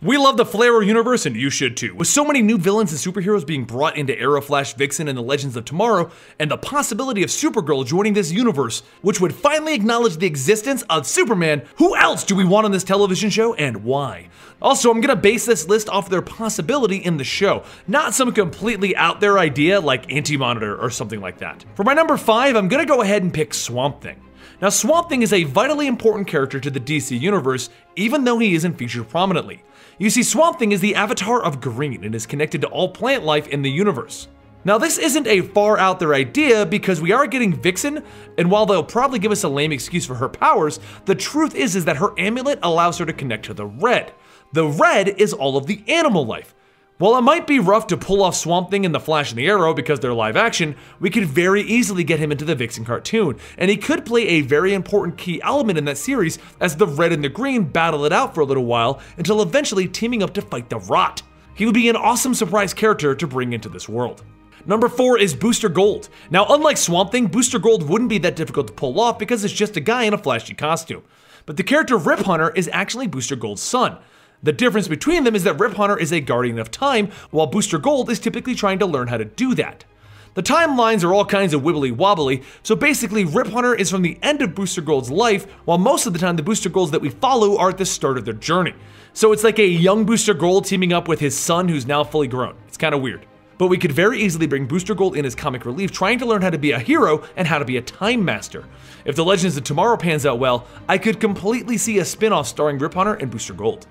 We love the Flare universe, and you should too. With so many new villains and superheroes being brought into Arrow, Flash, Vixen, and the Legends of Tomorrow, and the possibility of Supergirl joining this universe, which would finally acknowledge the existence of Superman, who else do we want on this television show, and why? Also, I'm gonna base this list off their possibility in the show, not some completely out there idea like Anti-Monitor or something like that. For my number 5, I'm gonna go ahead and pick Swamp Thing. Now, Swamp Thing is a vitally important character to the DC universe, even though he isn't featured prominently. You see, Swamp Thing is the avatar of green and is connected to all plant life in the universe. Now, this isn't a far out there idea because we are getting Vixen, and while they'll probably give us a lame excuse for her powers, the truth is that her amulet allows her to connect to the red. The red is all of the animal life. While it might be rough to pull off Swamp Thing in The Flash and the Arrow because they're live action, we could very easily get him into the Vixen cartoon, and he could play a very important key element in that series as the red and the green battle it out for a little while until eventually teaming up to fight the Rot. He would be an awesome surprise character to bring into this world. Number 4 is Booster Gold. Now, unlike Swamp Thing, Booster Gold wouldn't be that difficult to pull off because it's just a guy in a flashy costume. But the character Rip Hunter is actually Booster Gold's son. The difference between them is that Rip Hunter is a guardian of time, while Booster Gold is typically trying to learn how to do that. The timelines are all kinds of wibbly wobbly, so basically Rip Hunter is from the end of Booster Gold's life, while most of the time the Booster Golds that we follow are at the start of their journey. So it's like a young Booster Gold teaming up with his son who's now fully grown. It's kind of weird. But we could very easily bring Booster Gold in as comic relief, trying to learn how to be a hero and how to be a time master. If the Legends of Tomorrow pans out well, I could completely see a spin-off starring Rip Hunter and Booster Gold.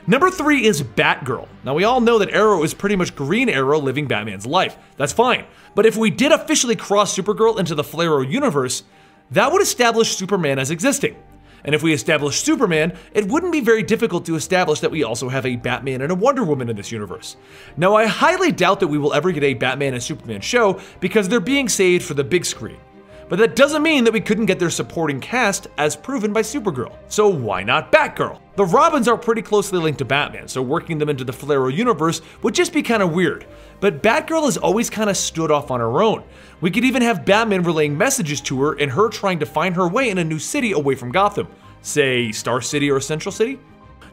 Number 3 is Batgirl. Now, we all know that Arrow is pretty much Green Arrow living Batman's life. That's fine. But if we did officially cross Supergirl into the Flare universe, that would establish Superman as existing. And if we establish Superman, it wouldn't be very difficult to establish that we also have a Batman and a Wonder Woman in this universe. Now, I highly doubt that we will ever get a Batman and Superman show because they're being saved for the big screen. But that doesn't mean that we couldn't get their supporting cast as proven by Supergirl. So why not Batgirl? The Robins are pretty closely linked to Batman, so working them into the Flare universe would just be kind of weird. But Batgirl has always kind of stood off on her own. We could even have Batman relaying messages to her and her trying to find her way in a new city away from Gotham. Say Star City or Central City?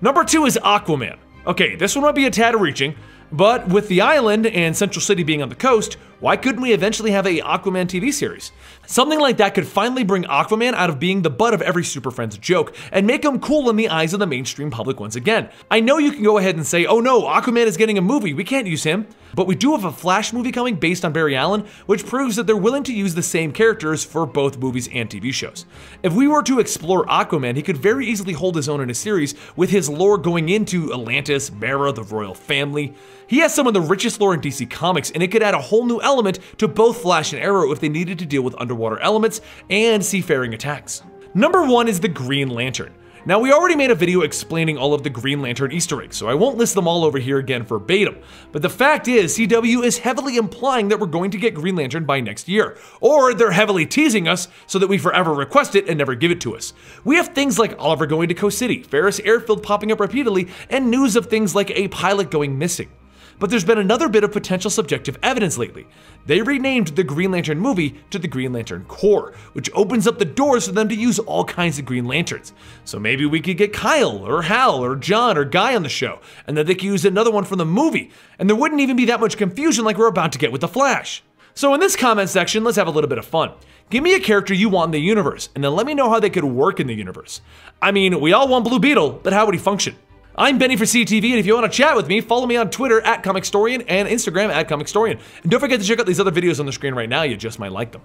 Number 2 is Aquaman. Okay, this one might be a tad reaching, but with the island and Central City being on the coast, why couldn't we eventually have a Aquaman TV series? Something like that could finally bring Aquaman out of being the butt of every Super Friends joke and make him cool in the eyes of the mainstream public once again. I know you can go ahead and say, oh no, Aquaman is getting a movie, we can't use him. But we do have a Flash movie coming based on Barry Allen, which proves that they're willing to use the same characters for both movies and TV shows. If we were to explore Aquaman, he could very easily hold his own in a series with his lore going into Atlantis, Mara, the royal family. He has some of the richest lore in DC Comics, and it could add a whole new element to both Flash and Arrow if they needed to deal with underwater elements and seafaring attacks. Number 1 is the Green Lantern. Now, we already made a video explaining all of the Green Lantern Easter eggs, so I won't list them all over here again verbatim. But the fact is, CW is heavily implying that we're going to get Green Lantern by next year. Or they're heavily teasing us so that we forever request it and never give it to us. We have things like Oliver going to Coast City, Ferris Airfield popping up repeatedly, and news of things like a pilot going missing. But there's been another bit of potential subjective evidence lately. They renamed the Green Lantern movie to the Green Lantern Corps, which opens up the doors for them to use all kinds of Green Lanterns. So maybe we could get Kyle, or Hal, or John, or Guy on the show, and then they could use another one from the movie, and there wouldn't even be that much confusion like we're about to get with The Flash. So in this comment section, let's have a little bit of fun. Give me a character you want in the universe, and then let me know how they could work in the universe. I mean, we all want Blue Beetle, but how would he function? I'm Benny for CTV, and if you want to chat with me, follow me on Twitter @Comicstorian and Instagram @Comicstorian. And don't forget to check out these other videos on the screen right now, you just might like them.